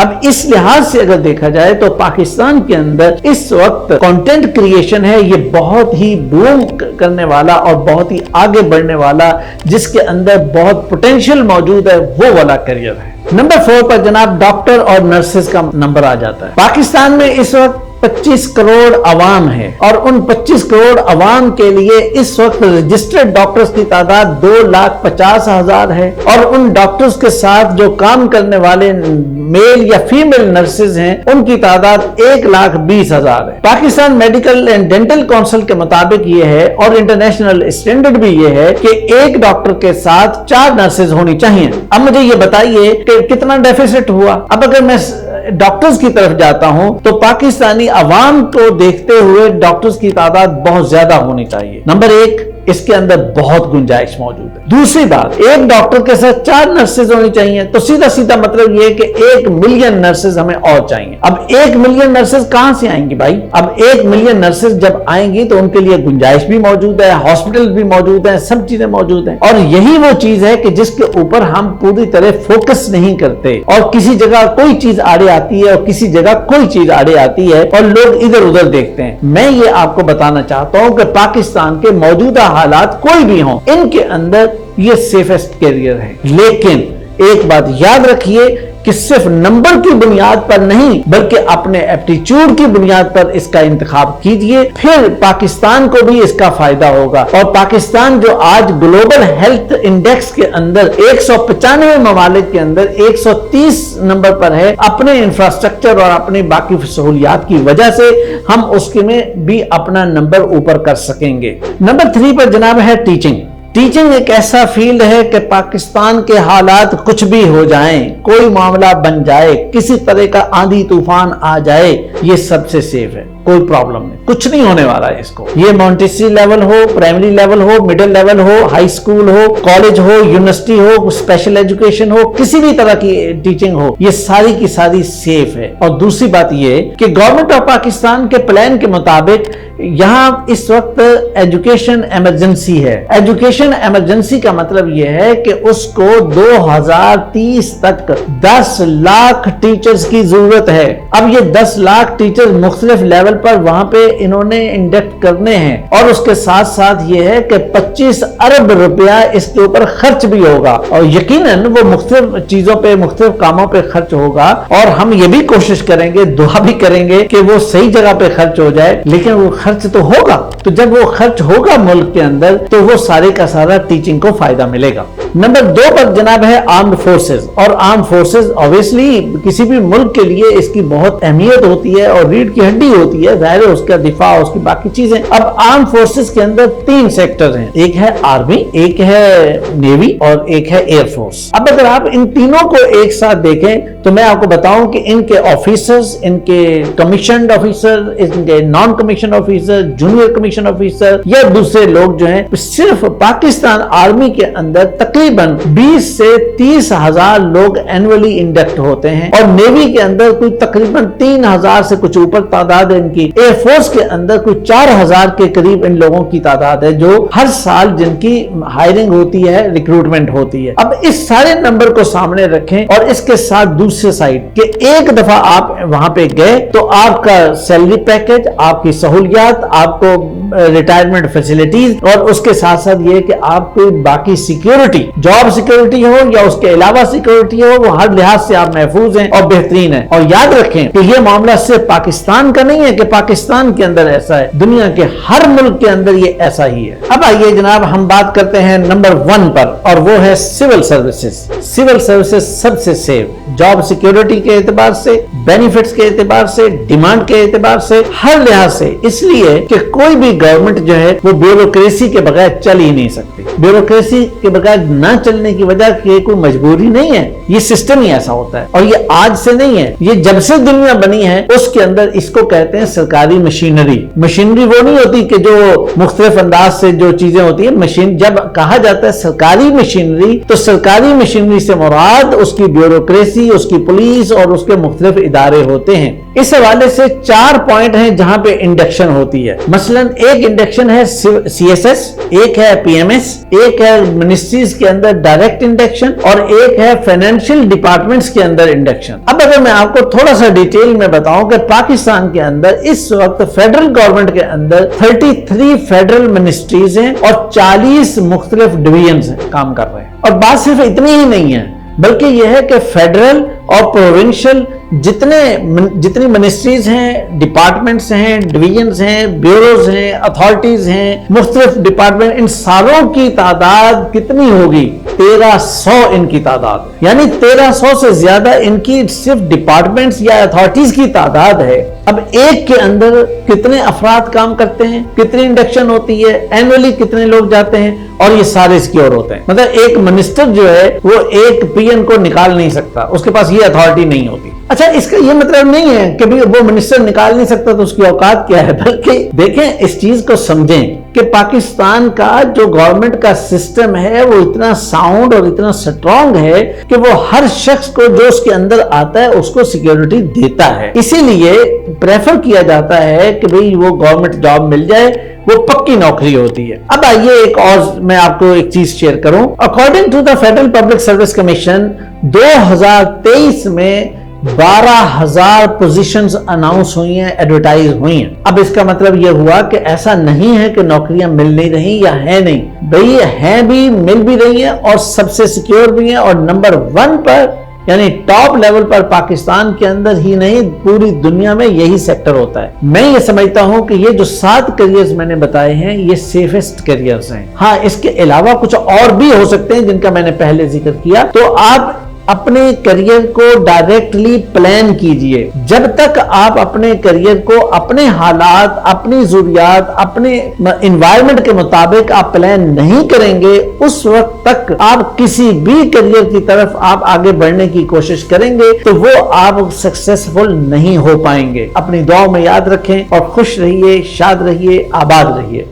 اب اس لحاظ سے اگر دیکھا جائے تو پاکستان کے اندر اس وقت کنٹینٹ کریشن ہے یہ بہت ہی بوم کرنے والا اور بہت ہی آگے بڑھنے والا، جس کے اندر بہت پوٹینشیل موجود ہے، وہ والا کریئر ہے۔ نمبر 4 پر جناب ڈاکٹر اور نرسز کا نمبر آ جاتا ہے۔ پاکستان میں اس وقت 25 کروڑ عوام ہے، اور ان 25 کروڑ عوام کے لیے اس وقت رجسٹرڈ ڈاکٹرز کی تعداد 2,50,000 ہے، اور ان ڈاکٹرز کے ساتھ جو کام کرنے والے میل یا فیمیل نرسز ہیں ان کی تعداد 1,20,000 ہے۔ Pakistan medical and dental council کے مطابق یہ ہے، اور انٹرنیشنل اسٹینڈرڈ بھی یہ ہے، کہ ایک ڈاکٹر کے ساتھ 4 نرسز ہونی چاہیے۔ اب مجھے یہ بتائیے کہ کتنا ڈیفیسٹ ہوا۔ اب اگر میں ڈاکٹرز کی طرف جاتا ہوں تو پاکستانی عوام کو دیکھتے ہوئے ڈاکٹرز کی تعداد بہت زیادہ ہونی چاہیے۔ نمبر 1، اس کے اندر بہت گنجائش موجود ہے۔ دوسری بات، ایک ڈاکٹر کے ساتھ 4 نرسز ہونی چاہیے، تو سیدھا مطلب یہ ہے کہ 1 ملین نرسز ہمیں اور چاہیے۔ اب 1 ملین نرسز کہاں سے آئیں گی بھائی؟ اب 1 ملین نرسز جب آئیں گی تو ان کے لیے گنجائش بھی موجود ہے، ہاسپٹل بھی موجود ہیں، سب چیزیں موجود ہیں، اور یہی وہ چیز ہے کہ جس کے اوپر ہم پوری طرح فوکس نہیں کرتے، اور کسی جگہ کوئی چیز آڑے آتی ہے اور کسی جگہ کوئی چیز آڑے آتی ہے اور لوگ ادھر ادھر دیکھتے ہیں۔ میں یہ آپ کو بتانا چاہتا ہوں کہ پاکستان کے موجودہ حالات کوئی بھی ہوں، ان کے اندر یہ سیفسٹ کیریئر ہے۔ لیکن ایک بات یاد رکھیے کہ صرف نمبر کی بنیاد پر نہیں بلکہ اپنے ایپٹیچیوڈ کی بنیاد پر اس کا انتخاب کیجئے، پھر پاکستان کو بھی اس کا فائدہ ہوگا۔ اور پاکستان جو آج گلوبل ہیلتھ انڈیکس کے اندر 195 ممالک کے اندر 130 نمبر پر ہے، اپنے انفراسٹرکچر اور اپنی باقی سہولیات کی وجہ سے ہم اس میں بھی اپنا نمبر اوپر کر سکیں گے۔ نمبر 3 پر جناب ہے ٹیچنگ۔ ٹیچنگ ایک ایسا فیلڈ ہے کہ پاکستان کے حالات کچھ بھی ہو جائیں، کوئی معاملہ بن جائے، کسی طرح کا آندھی طوفان آ جائے، یہ سب سے سیف ہے، کوئی پرابلم نہیں، کچھ نہیں ہونے والا ہے اس کو۔ یہ مونٹیسری لیول ہو، پرائمری لیول ہو، مڈل لیول ہو، ہائی اسکول ہو، کالج ہو، یونیورسٹی ہو، اسپیشل ایجوکیشن ہو، کسی بھی طرح کی ٹیچنگ ہو، یہ ساری کی ساری سیف ہے۔ اور دوسری بات یہ کہ گورنمنٹ آف پاکستان کے پلان کے مطابق یہاں اس وقت ایجوکیشن ایمرجنسی ہے۔ ایجوکیشن ایمرجنسی کا مطلب یہ ہے کہ اس کو 2030 تک 10 لاکھ ٹیچرز کی ضرورت ہے۔ اب یہ 10 لاکھ ٹیچرز مختلف لیول پر وہاں پہ انہوں نے انڈکٹ کرنے ہیں، اور اس کے ساتھ ساتھ یہ ہے کہ 25 ارب روپیہ اس کے اوپر خرچ بھی ہوگا، اور یقیناً وہ مختلف چیزوں پہ مختلف کاموں پہ خرچ ہوگا، اور ہم یہ بھی کوشش کریں گے، دعا بھی کریں گے کہ وہ صحیح جگہ پہ خرچ ہو جائے، لیکن وہ خرچ تو ہوگا۔ تو جب وہ خرچ ہوگا ملک کے اندر تو وہ سارے کا سارا ٹیچنگ کو فائدہ ملے گا۔ نمبر 2 پر جناب ہے آرمڈ فورسز، اور آرمڈ فورسز اوبیسلی کسی بھی ملک کے لیے اس کی بہت اہمیت ہوتی ہے اور ریڑھ کی ہڈی ہوتی ہے، ظاہر ہے اس کا دفاع، اس کی باقی چیزیں۔ اب آرمڈ فورسز کے اندر 3 سیکٹر ہیں، ایک ہے آرمی، ایک ہے نیوی اور ایک ہے ایئر فورس۔ اب اگر آپ ان تینوں کو ایک ساتھ دیکھیں تو میں آپ کو بتاؤں کہ ان کے آفیسرز، ان کے کمیشنڈ آفیسر، ان کے naan commission officer, junior commission officer یا دوسرے لوگ جو ہیں، صرف پاکستان آرمی کے اندر تقریباً 20 سے 30 ہزار لوگ اینولی انڈکٹ ہوتے ہیں، اور نیوی کے اندر کوئی تقریباً 3,000 سے کچھ اوپر تعداد ہے ان کی، ایئر فورس کے اندر کوئی 4,000 کے قریب ان لوگوں کی تعداد ہے جو ہر سال جن کی ہائرنگ ہوتی ہے، ریکروٹمنٹ ہوتی ہے۔ اب اس سارے نمبر کو سامنے رکھیں، اور اس کے ساتھ دوسرے سائڈ کہ ایک دفعہ آپ وہاں پہ گئے تو آپ کا سیلری پیکج، آپ کی سہولیات، آپ کو ریٹائرمنٹ فیسلٹیز، اور اس کے ساتھ ساتھ یہ کہ آپ کو باقی سیکیورٹی، جاب سیکیورٹی ہو یا اس کے علاوہ سیکیورٹی ہو، وہ ہر لحاظ سے آپ محفوظ ہیں اور بہترین ہیں۔ اور یاد رکھیں کہ یہ معاملہ صرف پاکستان کا نہیں ہے کہ پاکستان کے اندر ایسا ہے، دنیا کے ہر ملک کے اندر یہ ایسا ہی ہے۔ اب آئیے جناب ہم بات کرتے ہیں نمبر 1 پر، اور وہ ہے سول سروسز۔ سول سروسز سب سے سیف، جاب سیکیورٹی کے اعتبار سے، بینیفٹس کے اعتبار سے، ڈیمانڈ کے اعتبار سے، ہر لحاظ سے، اس لیے کہ کوئی بھی گورنمنٹ جو ہے وہ بیوروکریسی کے بغیر چل ہی نہیں سکتی۔ بیوروکریسی کے بغیر نہ چلنے کی وجہ کہ کوئی مجبوری نہیں ہے، یہ سسٹم ہی ایسا ہوتا ہے، اور یہ آج سے نہیں ہے، یہ جب سے دنیا بنی ہے اس کے اندر اس کو کہتے ہیں سرکاری مشینری۔ مشینری وہ نہیں ہوتی کہ جو مختلف انداز سے جو چیزیں ہوتی ہیں، مشین جب کہا جاتا ہے سرکاری مشینری تو سرکاری مشینری سے مراد اس کی بیوروکریسی، اس کی پولیس اور اس کے مختلف ادارے ہوتے ہیں۔ اس حوالے سے 4 پوائنٹ ہیں جہاں پہ انڈکشن ہوتی ہے. مثلا ایک انڈکشن ہے CSS، ایک ہے PMS، ایک ہے منسٹریز کے اندر ڈائریکٹ انڈکشن، اور ایک ہے فائنینشیل ڈپارٹمنٹس کے اندر انڈکشن. اب اگر میں آپ کو تھوڑا سا ڈیٹیل میں بتاؤں کہ پاکستان کے اندر اس وقت فیڈرل گورنمنٹ کے اندر 33 فیڈرل منسٹریز ہیں اور 40 مختلف ڈویژنز ہیں کام کر رہے ہیں. اور بات صرف اتنی ہی نہیں ہے، بلکہ یہ ہے کہ فیڈرل اور پروونشل جتنی منسٹریز ہیں، ڈپارٹمنٹس ہیں، ڈویژنز ہیں، بیوروز ہیں، اتھارٹیز ہیں، مختلف ڈپارٹمنٹ، ان ساروں کی تعداد کتنی ہوگی؟ 1300 ان کی تعداد ہے. یعنی 1300 سے زیادہ ان کی صرف ڈپارٹمنٹس یا اتھارٹیز کی تعداد ہے. اب ایک کے اندر کتنے افراد کام کرتے ہیں، کتنی انڈکشن ہوتی ہے، اینولی کتنے لوگ جاتے ہیں، اور یہ سارے سیکیور ہوتے ہیں. مطلب ایک منسٹر جو ہے وہ ایک PN کو نکال نہیں سکتا، اس کے پاس یہ اتھارٹی نہیں ہوتی. اچھا، اس کا یہ مطلب نہیں ہے کہ وہ منسٹر نکال نہیں سکتا تو اس کی اوقات کیا ہے، بلکہ دیکھیں اس چیز کو سمجھیں کہ پاکستان کا جو گورنمنٹ کا سسٹم ہے وہ اتنا ساؤنڈ اور اتنا سٹرونگ ہے کہ وہ ہر شخص کو جو اس کے اندر آتا ہے اس کو سیکیورٹی دیتا ہے. اسی لیے پریفر کیا جاتا ہے کہ بھئی وہ گورنمنٹ جاب مل جائے، وہ پکی نوکری ہوتی ہے. اب آئیے ایک اور میں آپ کو ایک چیز شیئر کروں. According to the federal public service commission 2023 میں 12,000 پوزیشنز اناؤنس ہوئی ہیں، ایڈورٹائز ہوئی ہیں. اب اس کا مطلب یہ ہوا کہ ایسا نہیں ہے کہ نوکریاں مل نہیں رہی یا ہے نہیں، بھئی ہیں بھی، مل بھی رہی ہیں، اور سب سے سیکیور بھی ہیں. اور نمبر 1 پر یعنی ٹاپ لیول پر پاکستان کے اندر ہی نہیں پوری دنیا میں یہی سیکٹر ہوتا ہے. میں یہ سمجھتا ہوں کہ یہ جو 7 کیریئرز میں نے بتائے ہیں یہ سیفسٹ کیریئرز ہیں. ہاں، اس کے علاوہ کچھ اور بھی ہو سکتے ہیں جن کا میں نے پہلے ذکر کیا. تو آپ اپنے کریئر کو ڈائریکٹلی پلان کیجئے. جب تک آپ اپنے کریئر کو اپنے حالات، اپنی ضروریات، اپنے انوائرمنٹ کے مطابق آپ پلان نہیں کریں گے، اس وقت تک آپ کسی بھی کریئر کی طرف آپ آگے بڑھنے کی کوشش کریں گے تو وہ آپ سکسیسفل نہیں ہو پائیں گے. اپنی دعاؤں میں یاد رکھیں اور خوش رہیے، شاد رہیے، آباد رہیے.